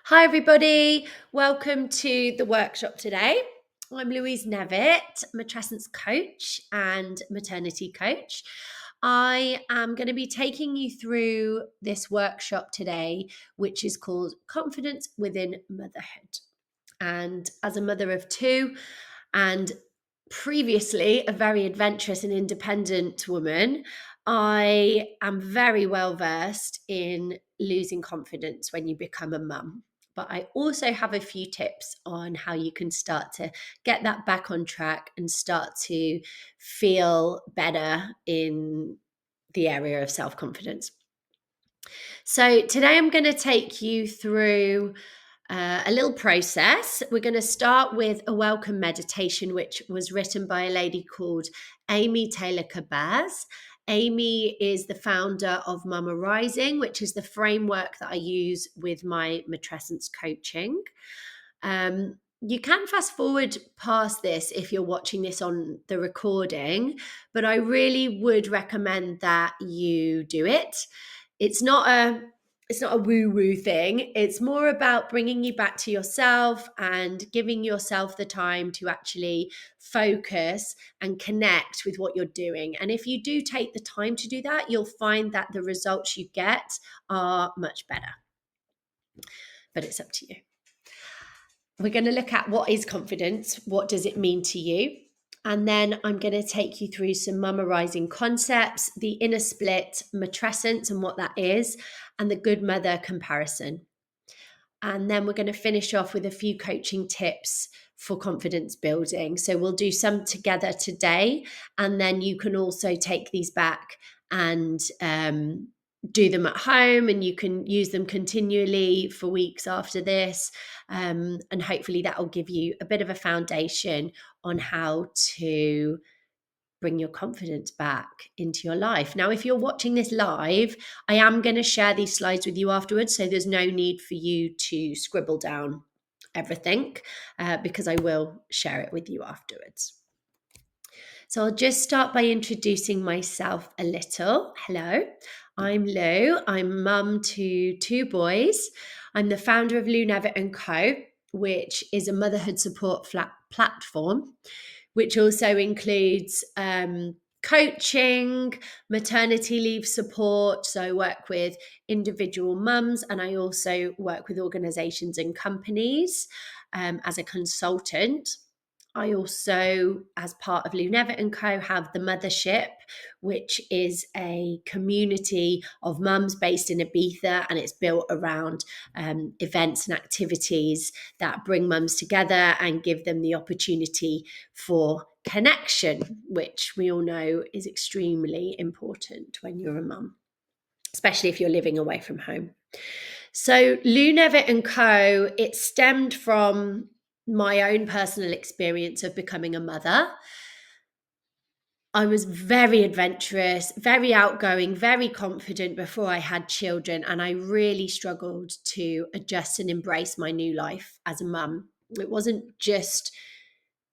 Hi, everybody. Welcome to the workshop today. I'm Louise Nevitt, Matrescence coach and maternity coach. I am going to be taking you through this workshop today, which is called Confidence Within Motherhood. And as a mother of two, and previously a very adventurous and independent woman, I am very well versed in losing confidence when you become a mum. But I also have a few tips on how you can start to get that back on track and start to feel better in the area of self-confidence. So today I'm going to take you through a little process. We're going to start with a welcome meditation, which was written by a lady called Amy Taylor Kabaz. Amy is the founder of Mama Rising, which is the framework that I use with my matrescence coaching. You can fast forward past this if you're watching this on the recording, but I really would recommend that you do it. It's not a woo-woo thing. It's more about bringing you back to yourself and giving yourself the time to actually focus and connect with what you're doing. And if you do take the time to do that, you'll find that the results you get are much better. But it's up to you. We're going to look at what is confidence, what does it mean to you? And then I'm going to take you through some Mama Rising concepts, the inner split, matrescence and what that is, and the good mother comparison. And then we're going to finish off with a few coaching tips for confidence building. So we'll do some together today, and then you can also take these back and do them at home, and you can use them continually for weeks after this. And hopefully that will give you a bit of a foundation on how to bring your confidence back into your life. Now, if you're watching this live, I am going to share these slides with you afterwards, so there's no need for you to scribble down everything because I will share it with you afterwards. So I'll just start by introducing myself a little. Hello, I'm Lou. I'm mum to two boys. I'm the founder of Lou Nevitt & Co., which is a motherhood support platform, which also includes coaching, maternity leave support. So I work with individual mums, and I also work with organizations and companies as a consultant. I also, as part of Lou Nevitt & Co., have the Mothership, which is a community of mums based in Ibiza, and it's built around events and activities that bring mums together and give them the opportunity for connection, which we all know is extremely important when you're a mum, especially if you're living away from home. So Lou Nevitt & Co., it stemmed from my own personal experience of becoming a mother. I was very adventurous, very outgoing, very confident before I had children, and I really struggled to adjust and embrace my new life as a mum. It wasn't just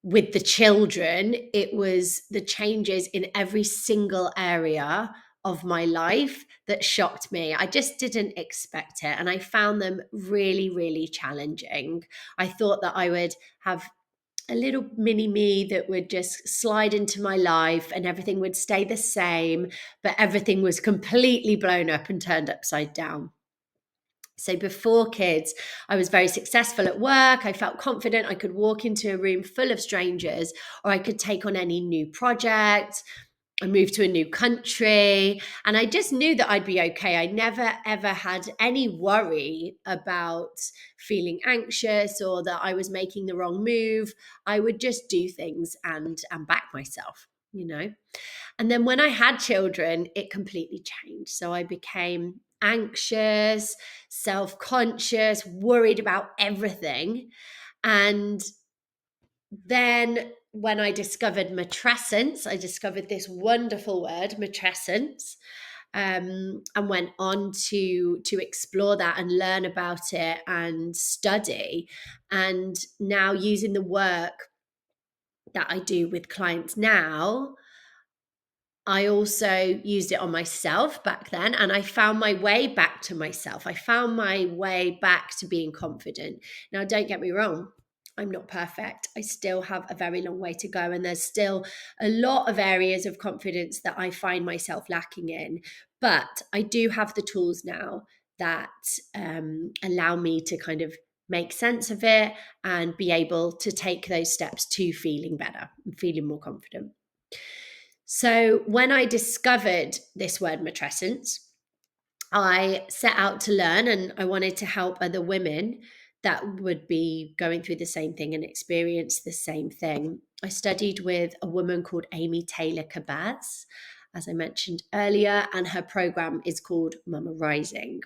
with the children, it was the changes in every single area of my life that shocked me. I just didn't expect it, and I found them really, really challenging. I thought that I would have a little mini me that would just slide into my life and everything would stay the same, but everything was completely blown up and turned upside down. So before kids, I was very successful at work. I felt confident. I could walk into a room full of strangers, or I could take on any new project. I moved to a new country, and I just knew that I'd be okay. I never, ever had any worry about feeling anxious or that I was making the wrong move. I would just do things and back myself, you know. And then when I had children, it completely changed. So I became anxious, self-conscious, worried about everything. And then when I discovered matrescence, I discovered this wonderful word, matrescence, and went on to explore that and learn about it and study. And now using the work that I do with clients now, I also used it on myself back then, and I found my way back to myself. I found my way back to being confident. Now, don't get me wrong, I'm not perfect. I still have a very long way to go, and there's still a lot of areas of confidence that I find myself lacking in. But I do have the tools now that allow me to kind of make sense of it and be able to take those steps to feeling better and feeling more confident. So when I discovered this word matrescence, I set out to learn, and I wanted to help other women that would be going through the same thing and experience the same thing. I studied with a woman called Amy Taylor Kabaz, as I mentioned earlier, and her program is called Mama Rising.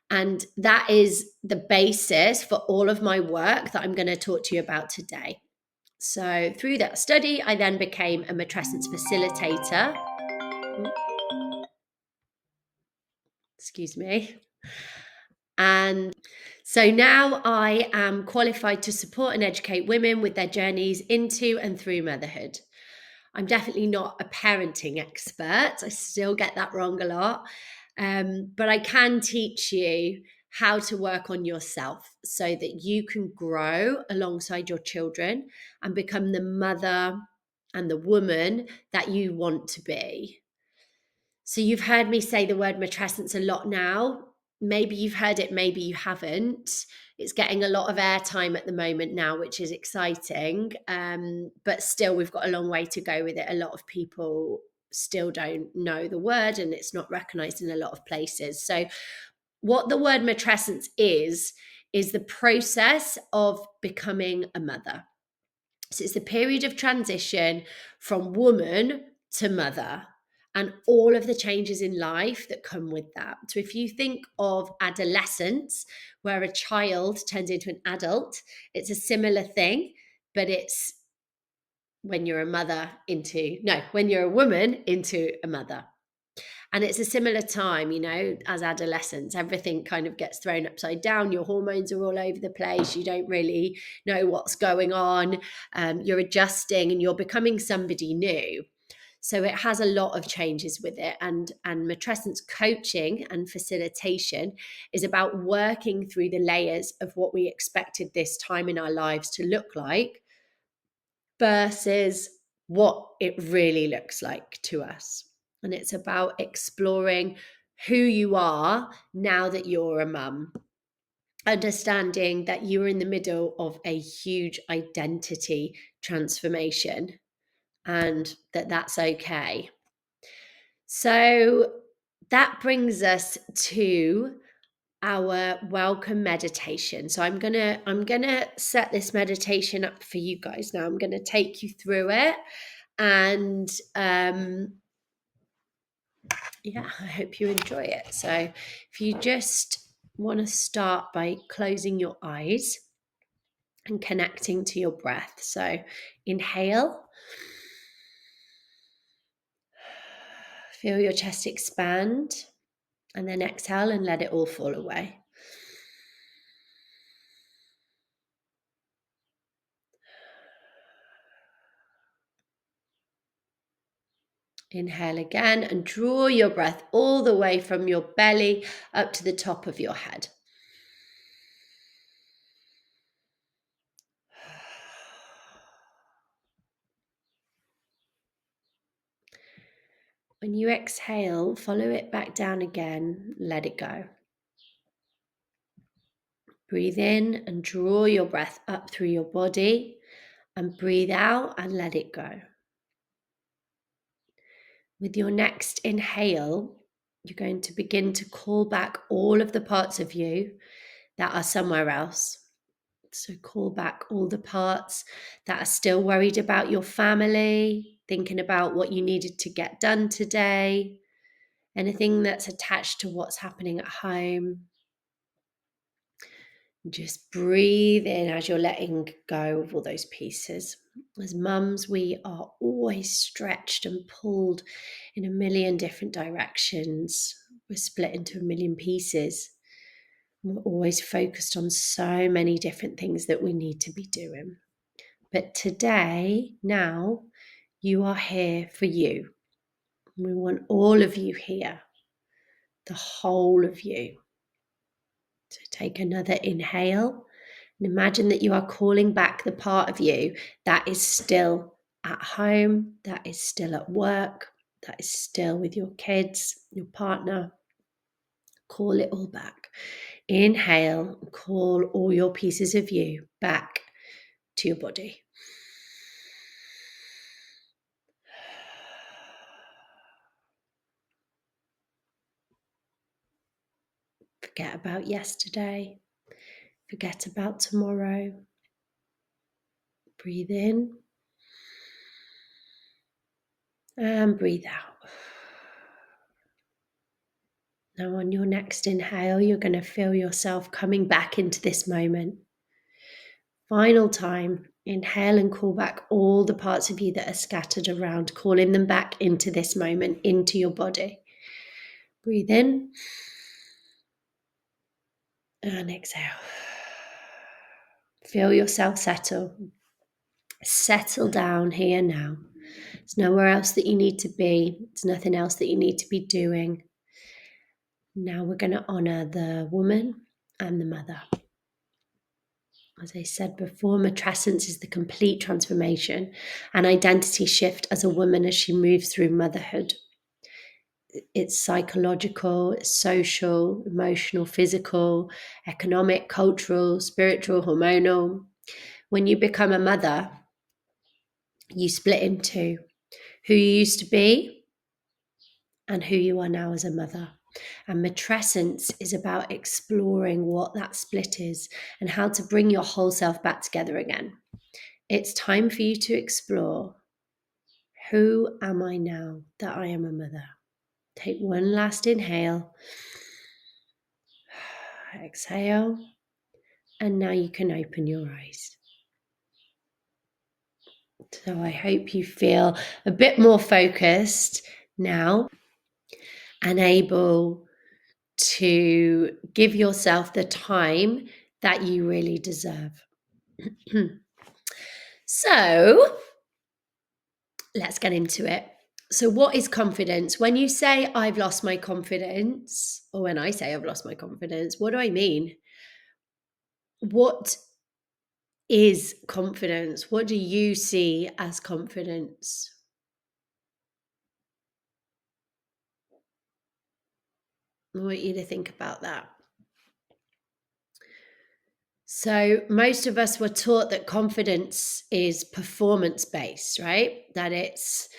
And that is the basis for all of my work that I'm going to talk to you about today. So through that study, I then became a matrescence facilitator. Excuse me. And so now I am qualified to support and educate women with their journeys into and through motherhood. I'm definitely not a parenting expert. I still get that wrong a lot. But I can teach you how to work on yourself so that you can grow alongside your children and become the mother and the woman that you want to be. So you've heard me say the word matrescence a lot now. Maybe you've heard it, maybe you haven't. It's getting a lot of airtime at the moment now, which is exciting. But still, we've got a long way to go with it. A lot of people still don't know the word, and it's not recognized in a lot of places. So what the word matrescence is the process of becoming a mother. So it's the period of transition from woman to mother and all of the changes in life that come with that. So if you think of adolescence, where a child turns into an adult, it's a similar thing, but it's when you're when you're a woman into a mother. And it's a similar time, as adolescents, everything kind of gets thrown upside down. Your hormones are all over the place. You don't really know what's going on. You're adjusting and you're becoming somebody new. So it has a lot of changes with it. And matrescence coaching and facilitation is about working through the layers of what we expected this time in our lives to look like versus what it really looks like to us. And it's about exploring who you are now that you're a mum, understanding that you're in the middle of a huge identity transformation and that's okay. So that brings us to our welcome meditation. So I'm gonna set this meditation up for you guys now. I'm gonna take you through it, and I hope you enjoy it. So if you just want to start by closing your eyes and connecting to your breath. So inhale, feel your chest expand, and then exhale and let it all fall away. Inhale again and draw your breath all the way from your belly up to the top of your head. When you exhale, follow it back down again, let it go. Breathe in and draw your breath up through your body, and breathe out and let it go. With your next inhale, you're going to begin to call back all of the parts of you that are somewhere else. So call back all the parts that are still worried about your family, thinking about what you needed to get done today, anything that's attached to what's happening at home. Just breathe in as you're letting go of all those pieces. As mums, we are always stretched and pulled in a million different directions. We're split into a million pieces. We're always focused on so many different things that we need to be doing. But today, now, you are here for you. We want all of you here, the whole of you. So take another inhale and imagine that you are calling back the part of you that is still at home, that is still at work, that is still with your kids, your partner. Call it all back. Inhale, call all your pieces of you back to your body. Forget about yesterday. Forget about tomorrow. Breathe in and breathe out. Now on your next inhale, you're going to feel yourself coming back into this moment. Final time, inhale and call back all the parts of you that are scattered around, calling them back into this moment, into your body. Breathe in and exhale. Feel yourself settle. Settle down here now. There's nowhere else that you need to be. There's nothing else that you need to be doing. Now we're going to honor the woman and the mother. As I said before, matrescence is the complete transformation and identity shift as a woman as she moves through motherhood. It's psychological, it's social, emotional, physical, economic, cultural, spiritual, hormonal. When you become a mother, you split into who you used to be and who you are now as a mother. And matrescence is about exploring what that split is and how to bring your whole self back together again. It's time for you to explore, who am I now that I am a mother? Take one last inhale. Exhale. And now you can open your eyes. So I hope you feel a bit more focused now and able to give yourself the time that you really deserve. So let's get into it. So what is confidence? When you say I've lost my confidence, or when I say I've lost my confidence, what do I mean? What is confidence? What do you see as confidence? I want you to think about that. So most of us were taught that confidence is performance-based, right? That it's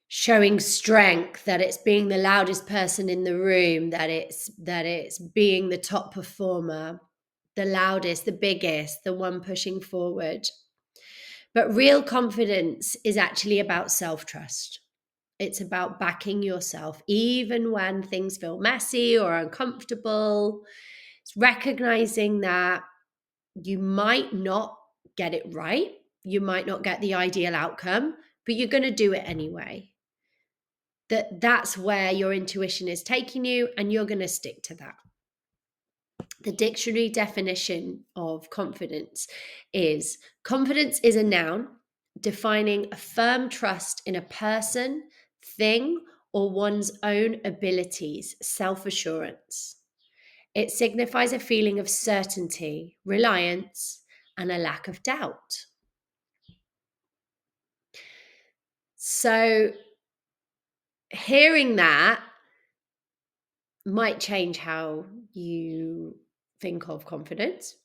showing strength, that it's being the loudest person in the room, that it's being the top performer, the loudest, the biggest, the one pushing forward. But real confidence is actually about self-trust. It's about backing yourself, even when things feel messy or uncomfortable. It's recognizing that you might not get it right. You might not get the ideal outcome, but you're going to do it anyway. That's where your intuition is taking you, and you're going to stick to that. The dictionary definition of confidence is a noun defining a firm trust in a person, thing, or one's own abilities, self-assurance. It signifies a feeling of certainty, reliance, and a lack of doubt. So hearing that might change how you think of confidence,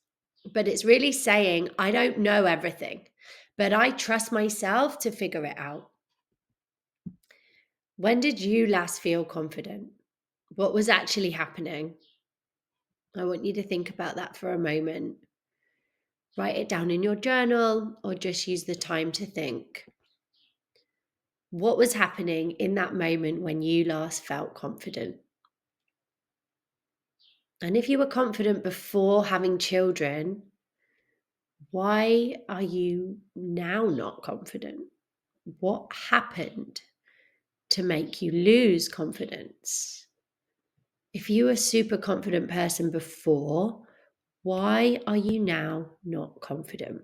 but it's really saying, I don't know everything, but I trust myself to figure it out. When did you last feel confident? What was actually happening? I want you to think about that for a moment. Write it down in your journal or just use the time to think. What was happening in that moment when you last felt confident? And if you were confident before having children, why are you now not confident? What happened to make you lose confidence? If you were a super confident person before, why are you now not confident?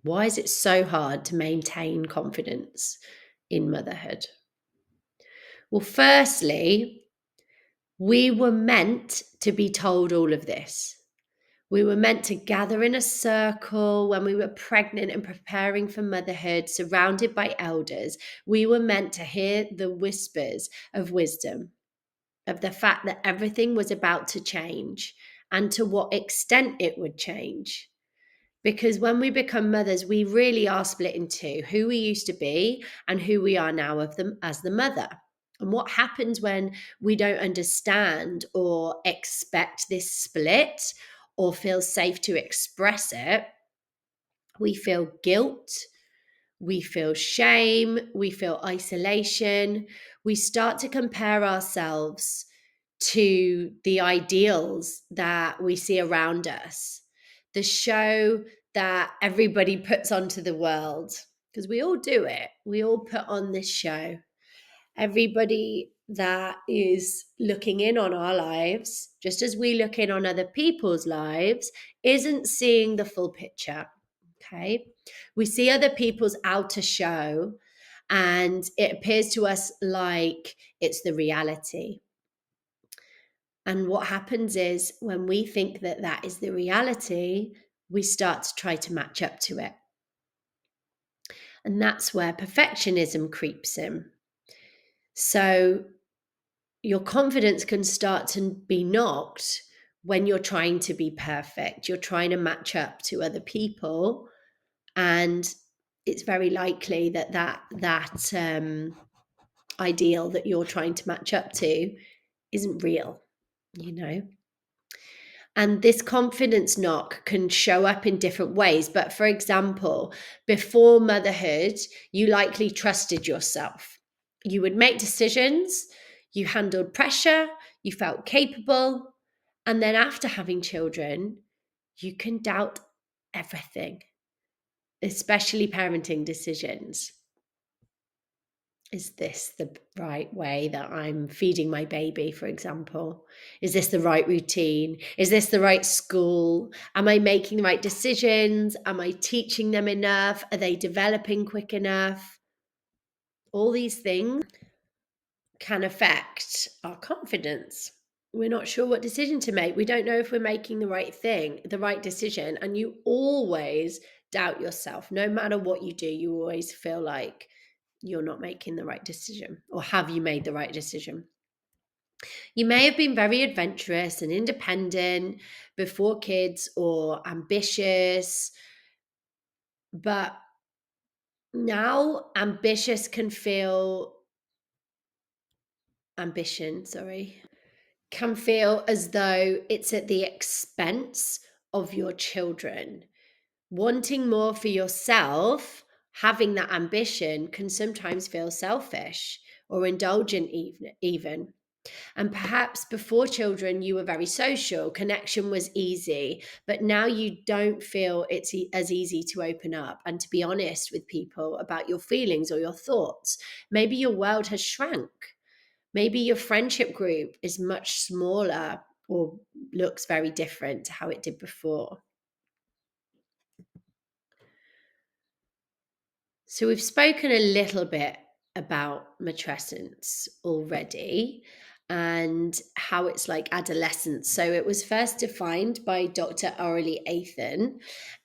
Why is it so hard to maintain confidence in motherhood? Well, firstly, we were meant to be told all of this. We were meant to gather in a circle when we were pregnant and preparing for motherhood, surrounded by elders. We were meant to hear the whispers of wisdom, of the fact that everything was about to change and to what extent it would change. Because when we become mothers, we really are split in two, who we used to be and who we are now of them as the mother. And what happens when we don't understand or expect this split or feel safe to express it? We feel guilt, we feel shame, we feel isolation. We start to compare ourselves to the ideals that we see around us, the show that everybody puts onto the world, because we all do it. We all put on this show. Everybody that is looking in on our lives, just as we look in on other people's lives, isn't seeing the full picture. Okay. We see other people's outer show, and it appears to us like it's the reality. And what happens is when we think that that is the reality, we start to try to match up to it. And that's where perfectionism creeps in. So your confidence can start to be knocked when you're trying to be perfect. You're trying to match up to other people. And it's very likely that ideal that you're trying to match up to isn't real, you know. And this confidence knock can show up in different ways. But for example, before motherhood, you likely trusted yourself. You would make decisions, you handled pressure, you felt capable. And then after having children, you can doubt everything, especially parenting decisions. Is this the right way that I'm feeding my baby, for example? Is this the right routine? Is this the right school? Am I making the right decisions? Am I teaching them enough? Are they developing quick enough? All these things can affect our confidence. We're not sure what decision to make. We don't know if we're making the right thing, the right decision. And you always doubt yourself. No matter what you do, you always feel like you're not making the right decision. Or have you made the right decision? You may have been very adventurous and independent before kids or ambitious, but now can feel as though it's at the expense of your children. Wanting more for yourself, having that ambition can sometimes feel selfish or indulgent, even. And perhaps before children, you were very social, connection was easy, but now you don't feel it's as easy to open up and to be honest with people about your feelings or your thoughts. Maybe your world has shrunk. Maybe your friendship group is much smaller or looks very different to how it did before. So we've spoken a little bit about matrescence already and how it's like adolescence. So it was first defined by Dr. Aurelie Athan.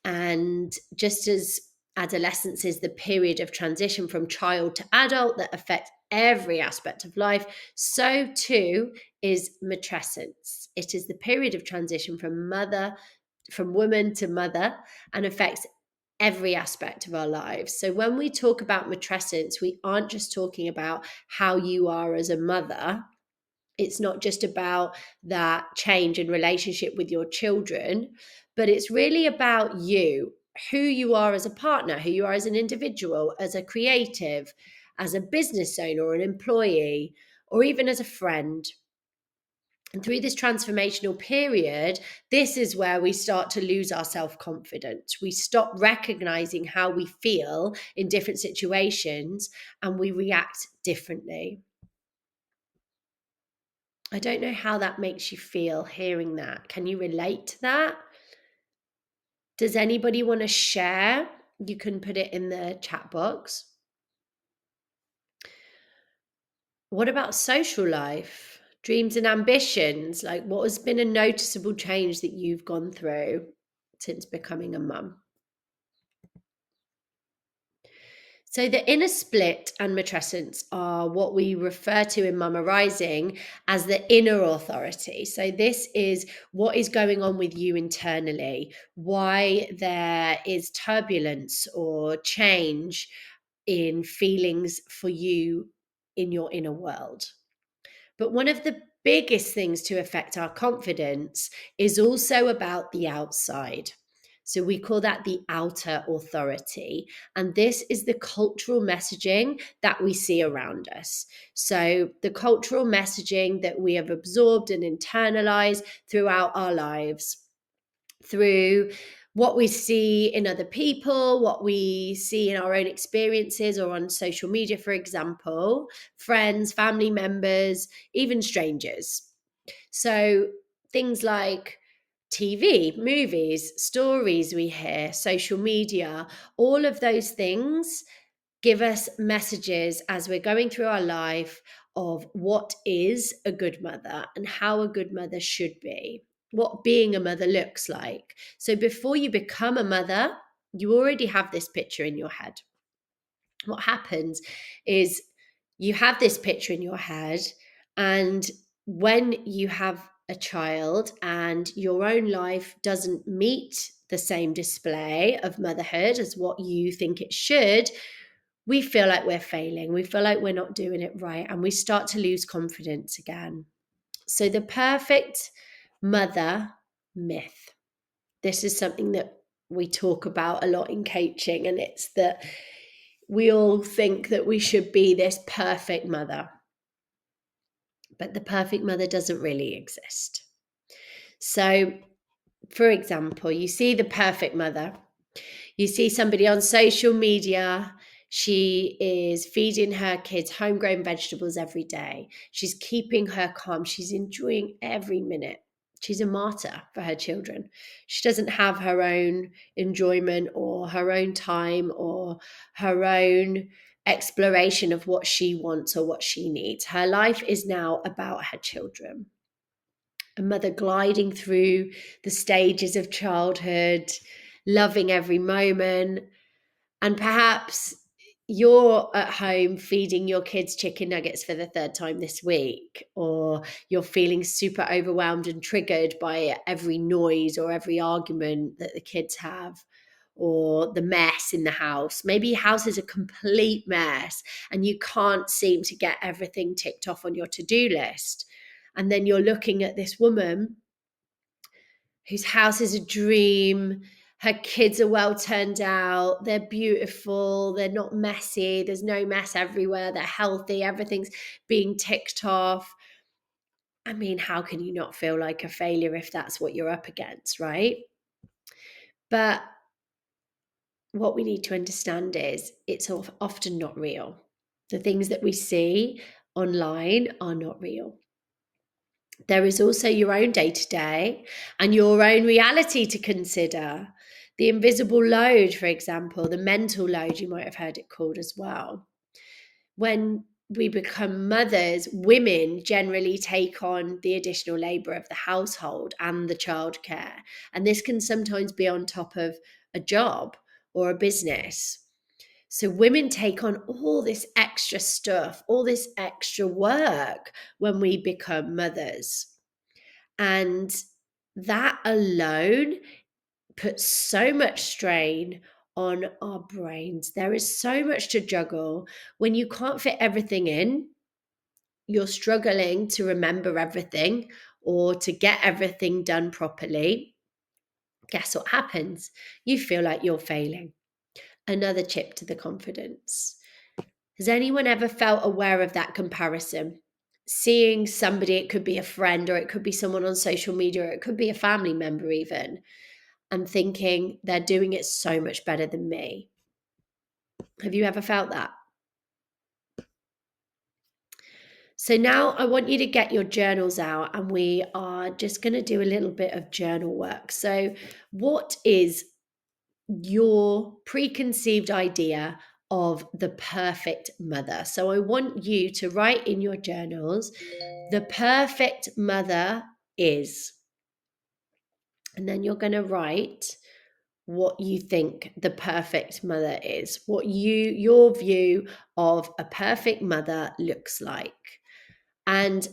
And just as adolescence is the period of transition from child to adult that affects every aspect of life, so too is matrescence. It is the period of transition from woman to mother, and affects every aspect of our lives. So when we talk about matrescence, we aren't just talking about how you are as a mother. It's not just about that change in relationship with your children, but it's really about you, who you are as a partner, who you are as an individual, as a creative, as a business owner or an employee, or even as a friend. And through this transformational period, this is where we start to lose our self-confidence. We stop recognizing how we feel in different situations and we react differently. I don't know how that makes you feel hearing that. Can you relate to that? Does anybody want to share? You can put it in the chat box. What about social life, dreams and ambitions? Like, what has been a noticeable change that you've gone through since becoming a mum? So, the inner split and matrescence are what we refer to in Mama Rising as the inner authority. So, this is what is going on with you internally, why there is turbulence or change in feelings for you in your inner world. But one of the biggest things to affect our confidence is also about the outside. So we call that the outer authority. And this is the cultural messaging that we see around us. So the cultural messaging that we have absorbed and internalized throughout our lives, through what we see in other people, what we see in our own experiences or on social media, for example, friends, family members, even strangers. So things like TV, movies, stories we hear, social media, all of those things give us messages as we're going through our life of what is a good mother and how a good mother should be, what being a mother looks like. So before you become a mother, you already have this picture in your head. What happens is you have this picture in your head, and when you have a child and your own life doesn't meet the same display of motherhood as what you think it should, we feel like we're failing. We feel like we're not doing it right. And we start to lose confidence again. So, the perfect mother myth. This is something that we talk about a lot in coaching, and it's that we all think that we should be this perfect mother. But the perfect mother doesn't really exist. So, for example, you see the perfect mother. You see somebody on social media, she is feeding her kids homegrown vegetables every day. She's keeping her calm. She's enjoying every minute. She's a martyr for her children. She doesn't have her own enjoyment or her own time or her own exploration of what she wants or what she needs. Her life is now about her children. A mother gliding through the stages of childhood, loving every moment. And perhaps you're at home feeding your kids chicken nuggets for the third time this week, or you're feeling super overwhelmed and triggered by every noise or every argument that the kids have, or the mess in the house. Maybe your house is a complete mess and you can't seem to get everything ticked off on your to-do list. And then you're looking at this woman whose house is a dream. Her kids are well turned out. They're beautiful. They're not messy. There's no mess everywhere. They're healthy. Everything's being ticked off. I mean, how can you not feel like a failure if that's what you're up against, right? But what we need to understand is it's often not real. The things that we see online are not real. There is also your own day to day and your own reality to consider. The invisible load, for example, the mental load, you might have heard it called as well. When we become mothers, women generally take on the additional labour of the household and the childcare. And this can sometimes be on top of a job or a business. So women take on all this extra stuff, all this extra work when we become mothers. And that alone puts so much strain on our brains. There is so much to juggle. When you can't fit everything in, you're struggling to remember everything or to get everything done properly. Guess what happens? You feel like you're failing. Another chip to the confidence. Has anyone ever felt aware of that comparison? Seeing somebody, it could be a friend or it could be someone on social media, or it could be a family member even, and thinking they're doing it so much better than me. Have you ever felt that? So now I want you to get your journals out and we are just going to do a little bit of journal work. So what is your preconceived idea of the perfect mother. So I want you to write in your journals, the perfect mother is. And then you're going to write what you think the perfect mother is, what your view of a perfect mother looks like. And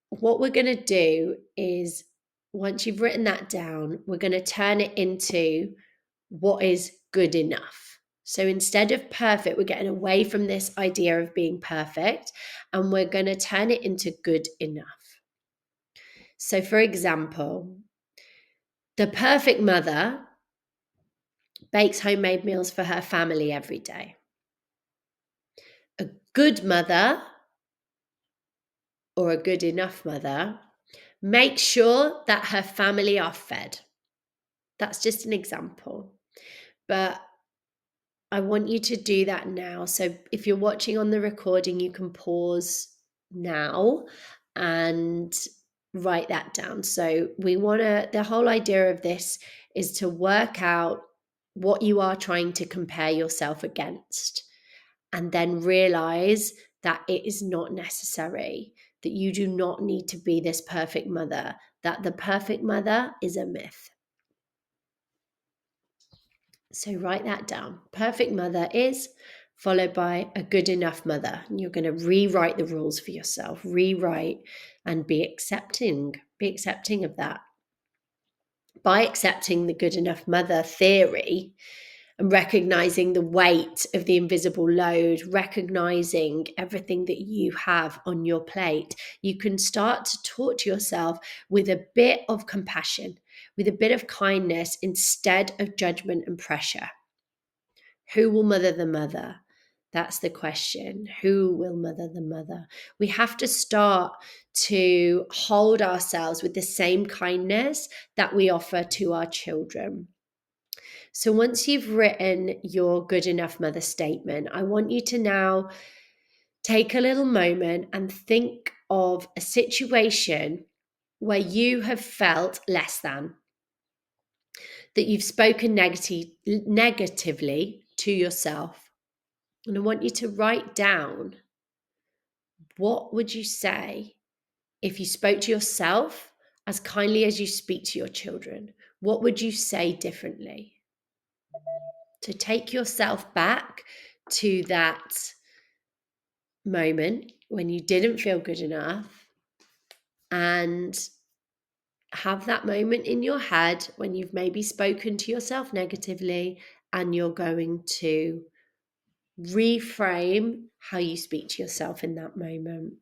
what we're going to do is, once you've written that down, we're going to turn it into what is good enough. So instead of perfect, we're getting away from this idea of being perfect, and we're going to turn it into good enough. So for example, the perfect mother bakes homemade meals for her family every day. A good mother, or a good enough mother, makes sure that her family are fed. That's just an example. But I want you to do that now. So if you're watching on the recording, you can pause now and write that down. So the whole idea of this is to work out what you are trying to compare yourself against, and then realize that it is not necessary, that you do not need to be this perfect mother, that the perfect mother is a myth. So write that down. Perfect mother is followed by a good enough mother. And you're going to rewrite the rules for yourself, rewrite and be accepting of that. By accepting the good enough mother theory and recognizing the weight of the invisible load, recognizing everything that you have on your plate, you can start to talk to yourself with a bit of compassion, with a bit of kindness instead of judgment and pressure. Who will mother the mother? That's the question. Who will mother the mother? We have to start to hold ourselves with the same kindness that we offer to our children. So once you've written your good enough mother statement, I want you to now take a little moment and think of a situation where you have felt less than, that you've spoken negatively to yourself. And I want you to write down, what would you say if you spoke to yourself as kindly as you speak to your children? What would you say differently? To take yourself back to that moment when you didn't feel good enough, and have that moment in your head when you've maybe spoken to yourself negatively, and you're going to reframe how you speak to yourself in that moment.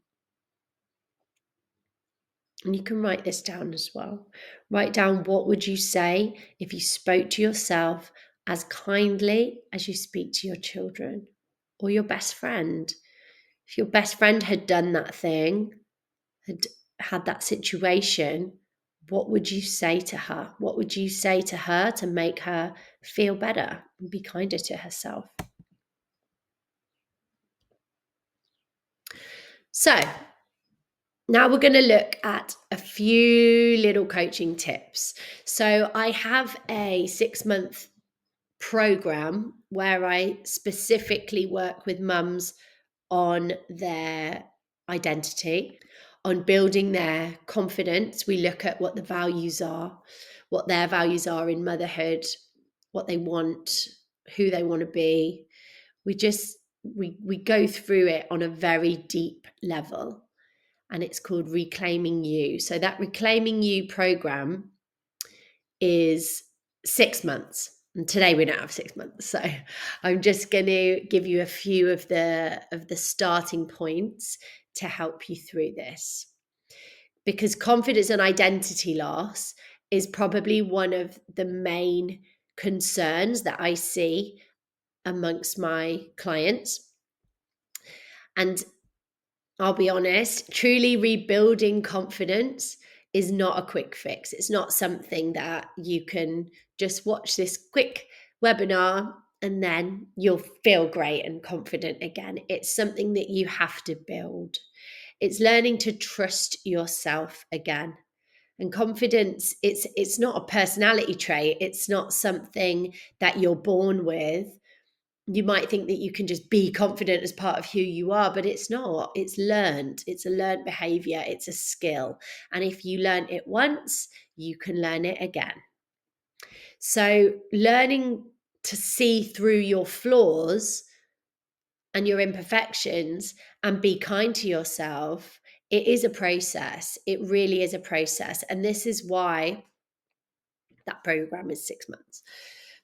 And you can write this down as well. Write down, what would you say if you spoke to yourself as kindly as you speak to your children or your best friend? If your best friend had done that thing, had that situation, what would you say to her? What would you say to her to make her feel better and be kinder to herself? So now we're going to look at a few little coaching tips. So I have a 6-month program where I specifically work with mums on their identity, on building their confidence. We look at what the values are, what their values are in motherhood, what they want, who they want to be. We go through it on a very deep level, and it's called Reclaiming You. So that Reclaiming You program is 6 months. And today we don't have 6 months. So I'm just going to give you a few of the starting points to help you through this. Because confidence and identity loss is probably one of the main concerns that I see amongst my clients. And I'll be honest, truly rebuilding confidence is not a quick fix. It's not something that you can just watch this quick webinar and then you'll feel great and confident again. It's something that you have to build. It's learning to trust yourself again. And confidence, it's not a personality trait. It's not something that you're born with. you might think that you can just be confident as part of who you are, but it's not. It's learned. It's a learned behavior. It's a skill. And if you learn it once, you can learn it again. So learning to see through your flaws and your imperfections and be kind to yourself, it is a process. It really is a process. And this is why that program is 6 months.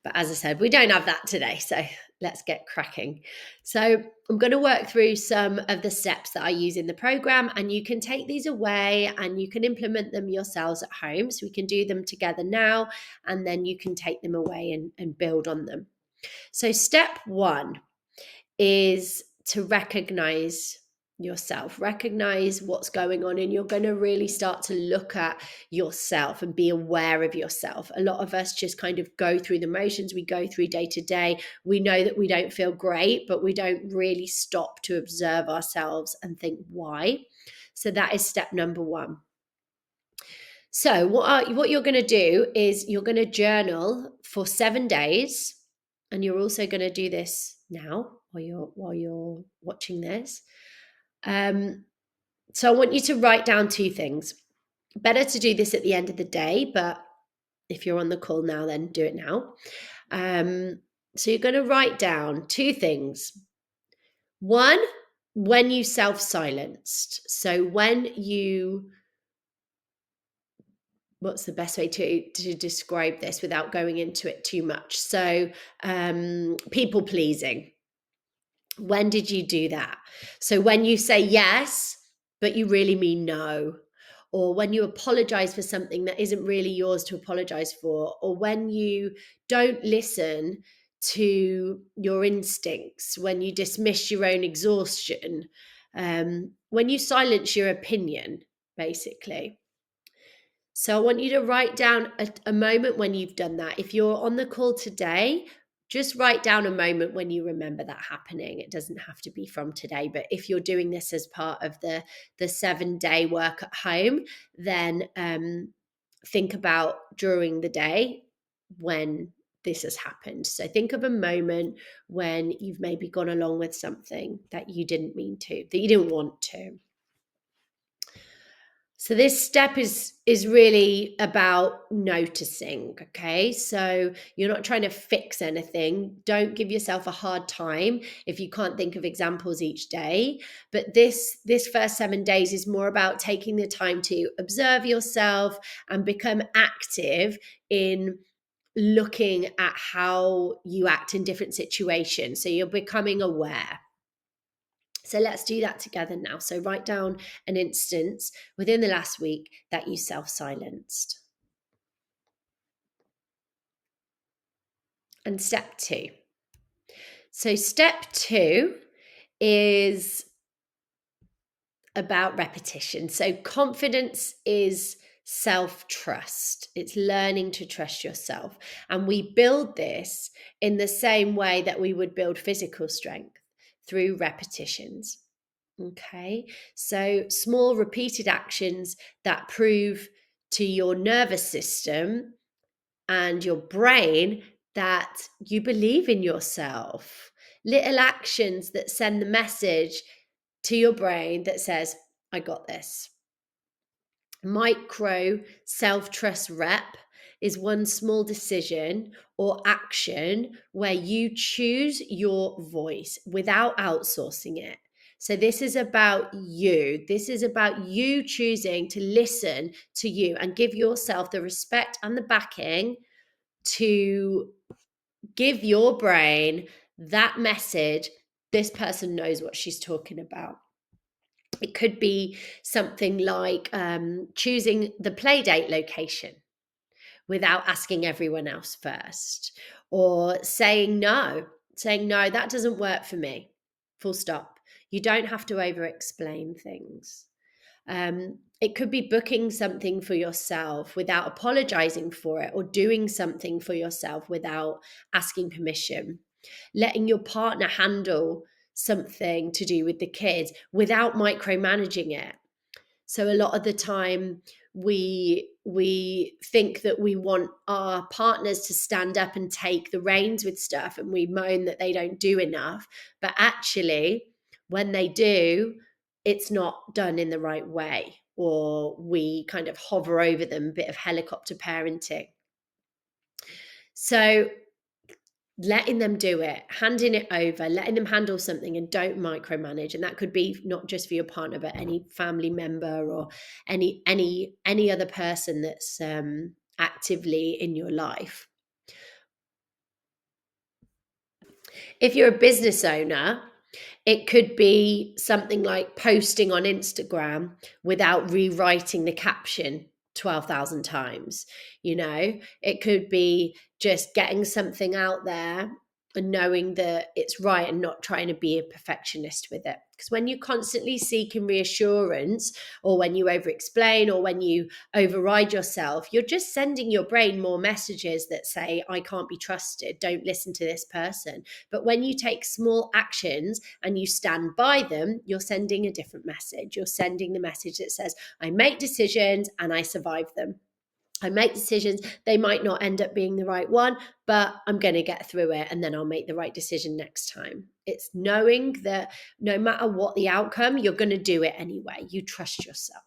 But as I said, we don't have that today. So let's get cracking. So I'm going to work through some of the steps that I use in the program, and you can take these away and you can implement them yourselves at home. So we can do them together now, and then you can take them away and build on them. So step 1 is to recognize yourself, recognize what's going on, and you're going to really start to look at yourself and be aware of yourself. A lot of us just kind of go through the motions. We go through day to day. We know that we don't feel great, but we don't really stop to observe ourselves and think why. So that is step number 1. So what you're going to do is you're going to journal for 7 days, and you're also going to do this now while you're watching this. So I want you to write down 2 things. Better to do this at the end of the day, but if you're on the call now, then do it now. So you're going to write down 2 things. 1, when you self-silenced. So what's the best way to describe this without going into it too much? So people pleasing. When did you do that? So when you say yes, but you really mean no, or when you apologize for something that isn't really yours to apologize for, or when you don't listen to your instincts, when you dismiss your own exhaustion, when you silence your opinion, basically. So I want you to write down a moment when you've done that. If you're on the call today, just write down a moment when you remember that happening. It doesn't have to be from today, but if you're doing this as part of the 7-day work at home, then think about during the day when this has happened. So think of a moment when you've maybe gone along with something that you didn't mean to, that you didn't want to. So this step is really about noticing, okay? So you're not trying to fix anything. Don't give yourself a hard time if you can't think of examples each day. But this first 7 days is more about taking the time to observe yourself and become active in looking at how you act in different situations. So you're becoming aware. So let's do that together now. So write down an instance within the last week that you self-silenced. And step 2. So step 2 is about repetition. So confidence is self-trust. It's learning to trust yourself. And we build this in the same way that we would build physical strength, through repetitions. Okay, so small repeated actions that prove to your nervous system and your brain that you believe in yourself. Little actions that send the message to your brain that says, I got this. Micro self-trust rep is one small decision or action where you choose your voice without outsourcing it. So this is about you. This is about you choosing to listen to you and give yourself the respect and the backing to give your brain that message. This person knows what she's talking about. It could be something like choosing the play date location without asking everyone else first, or saying no, that doesn't work for me, full stop. You don't have to over explain things. It could be booking something for yourself without apologizing for it, or doing something for yourself without asking permission. Letting your partner handle something to do with the kids without micromanaging it. So a lot of the time we think that we want our partners to stand up and take the reins with stuff, and we moan that they don't do enough. But actually, when they do, it's not done in the right way, or we kind of hover over them, a bit of helicopter parenting. So letting them do it, handing it over, letting them handle something, and don't micromanage. And that could be not just for your partner, but any family member or any other person that's actively in your life. If you're a business owner, it could be something like posting on Instagram without rewriting the caption 12,000 times. It could be just getting something out there and knowing that it's right and not trying to be a perfectionist with it. Because when you constantly seeking reassurance, or when you over explain, or when you override yourself, you're just sending your brain more messages that say, I can't be trusted, don't listen to this person. But when you take small actions and you stand by them, you're sending a different message. You're sending the message that says, I make decisions and I survive them. I make decisions, they might not end up being the right one, but I'm going to get through it, and then I'll make the right decision next time. It's knowing that no matter what the outcome, you're going to do it anyway. You trust yourself.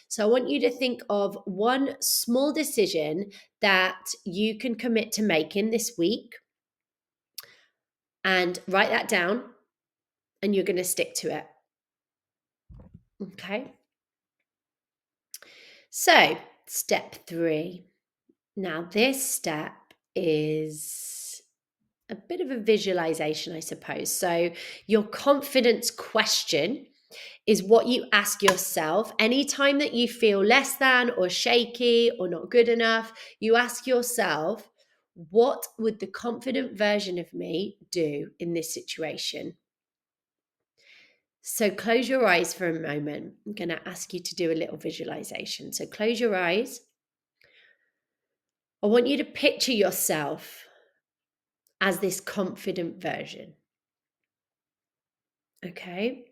So I want you to think of one small decision that you can commit to making this week, and write that down, and you're going to stick to it. Okay? So, step 3. Now, this step is a bit of a visualization, I suppose. So your confidence question is what you ask yourself anytime that you feel less than or shaky or not good enough. You ask yourself, what would the confident version of me do in this situation? So close your eyes for a moment. I'm going to ask you to do a little visualization. So close your eyes. I want you to picture yourself as this confident version. Okay.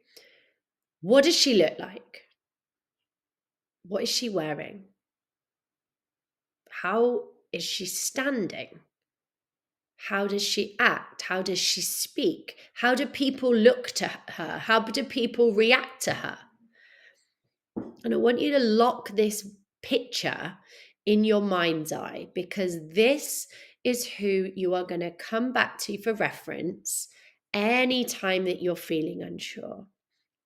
What does she look like? What is she wearing? How is she standing? How does she act? How does she speak? How do people look to her? How do people react to her? And I want you to lock this picture in your mind's eye, because this is who you are going to come back to for reference anytime that you're feeling unsure.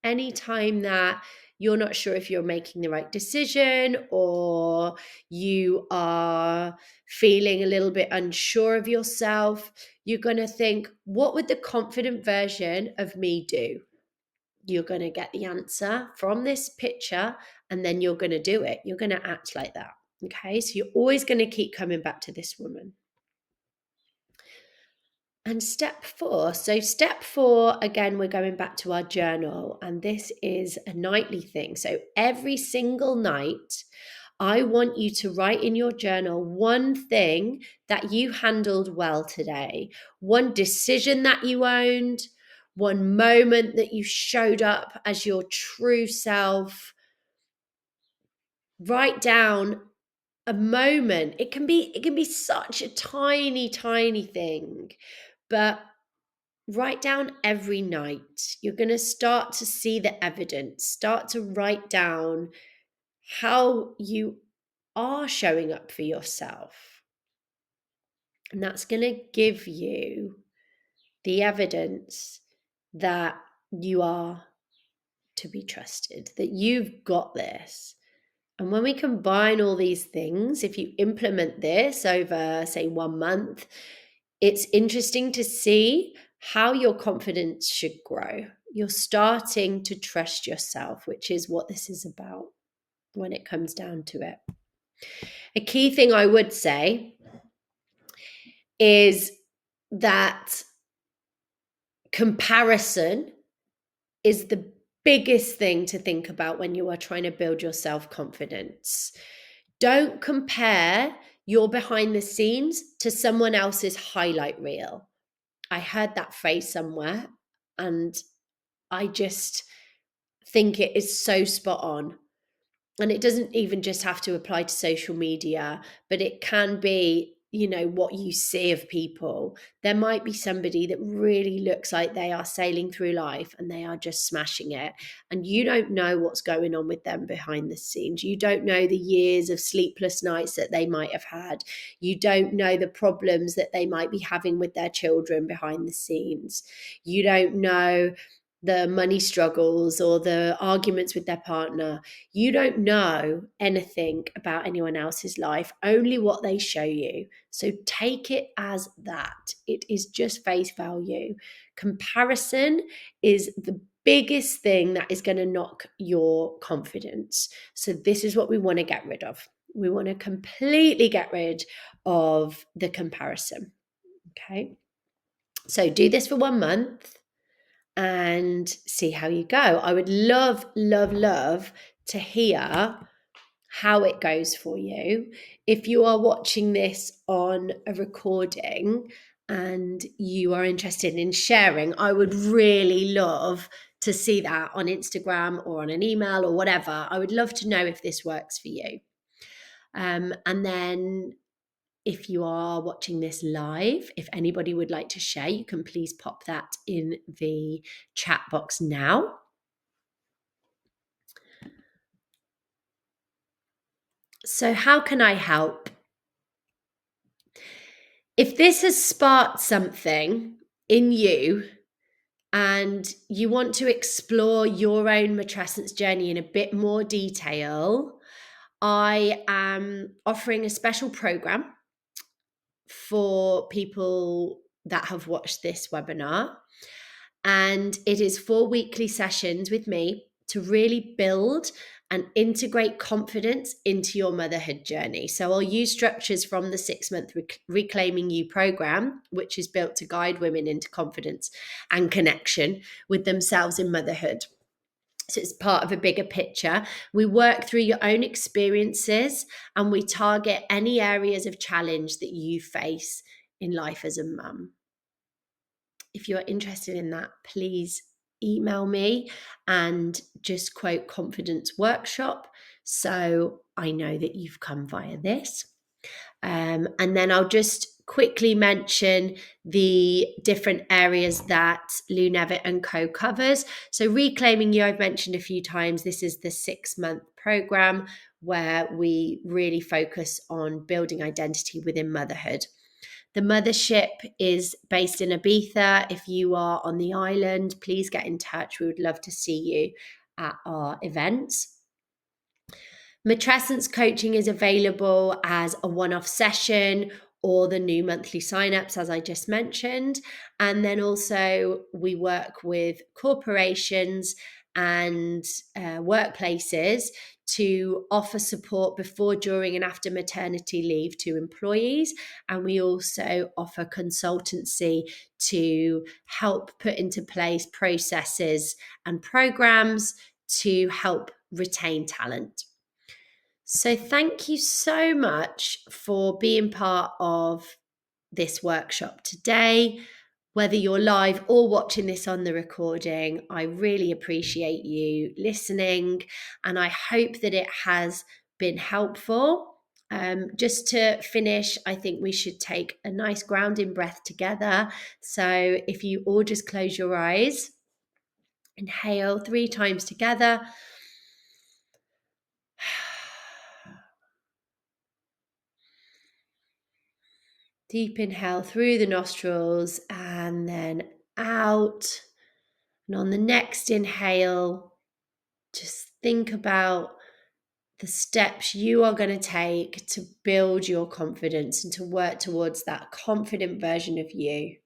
Anytime that you're not sure if you're making the right decision, or you are feeling a little bit unsure of yourself, you're going to think, what would the confident version of me do? You're going to get the answer from this picture, and then you're going to do it. You're going to act like that. Okay, so you're always going to keep coming back to this woman. And step 4. So step 4, again, we're going back to our journal, and this is a nightly thing. So every single night, I want you to write in your journal one thing that you handled well today, one decision that you owned, one moment that you showed up as your true self. Write down a moment. It can be such a tiny, tiny thing, but write down every night. You're going to start to see the evidence, start to write down how you are showing up for yourself. And that's going to give you the evidence that you are to be trusted, that you've got this. And when we combine all these things, if you implement this over, say, 1 month, it's interesting to see how your confidence should grow. You're starting to trust yourself, which is what this is about when it comes down to it. A key thing I would say is that comparison is the biggest thing to think about when you are trying to build your self-confidence. Don't compare your behind the scenes to someone else's highlight reel. I heard that phrase somewhere, and I just think it is so spot on. and it doesn't even just have to apply to social media, but it can be, what you see of people. There might be somebody that really looks like they are sailing through life and they are just smashing it. And you don't know what's going on with them behind the scenes. You don't know the years of sleepless nights that they might have had. You don't know the problems that they might be having with their children behind the scenes. You don't know the money struggles or the arguments with their partner. You don't know anything about anyone else's life, only what they show you. So take it as that. It is just face value. Comparison is the biggest thing that is going to knock your confidence. So this is what we want to get rid of. We want to completely get rid of the comparison. Okay. So do this for 1 month and see how you go. I would love, love, love to hear how it goes for you. If you are watching this on a recording and you are interested in sharing, I would really love to see that on Instagram or on an email or whatever. I would love to know if this works for you. And then if you are watching this live, if anybody would like to share, you can please pop that in the chat box now. So, how can I help? If this has sparked something in you and you want to explore your own matrescence journey in a bit more detail, I am offering a special program for people that have watched this webinar. And it is 4 weekly sessions with me to really build and integrate confidence into your motherhood journey. So I'll use structures from the 6-month Reclaiming You program, which is built to guide women into confidence and connection with themselves in motherhood. So it's part of a bigger picture. We work through your own experiences and we target any areas of challenge that you face in life as a mum. If you're interested in that, please email me and just quote confidence workshop so I know that you've come via this. And then I'll just quickly mention the different areas that Lou Nevitt and Co covers. So Reclaiming You, I've mentioned a few times. This is the 6-month program where we really focus on building identity within motherhood. The mothership is based in Ibiza. If you are on the island, please get in touch. We would love to see you at our events. Matrescence coaching is available as a one-off session or the new monthly signups, as I just mentioned. And then also we work with corporations and workplaces to offer support before, during, and after maternity leave to employees. And we also offer consultancy to help put into place processes and programs to help retain talent. So thank you so much for being part of this workshop today. Whether you're live or watching this on the recording, I really appreciate you listening and I hope that it has been helpful. Just to finish, I think we should take a nice grounding breath together. So if you all just close your eyes, inhale 3 times together. Deep inhale through the nostrils and then out. And on the next inhale, just think about the steps you are going to take to build your confidence and to work towards that confident version of you.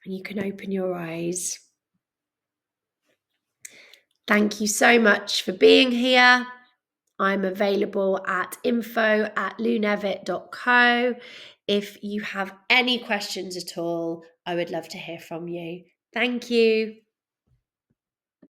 And you can open your eyes. Thank you so much for being here. I'm available at info@lounevitt.co. If you have any questions at all, I would love to hear from you. Thank you.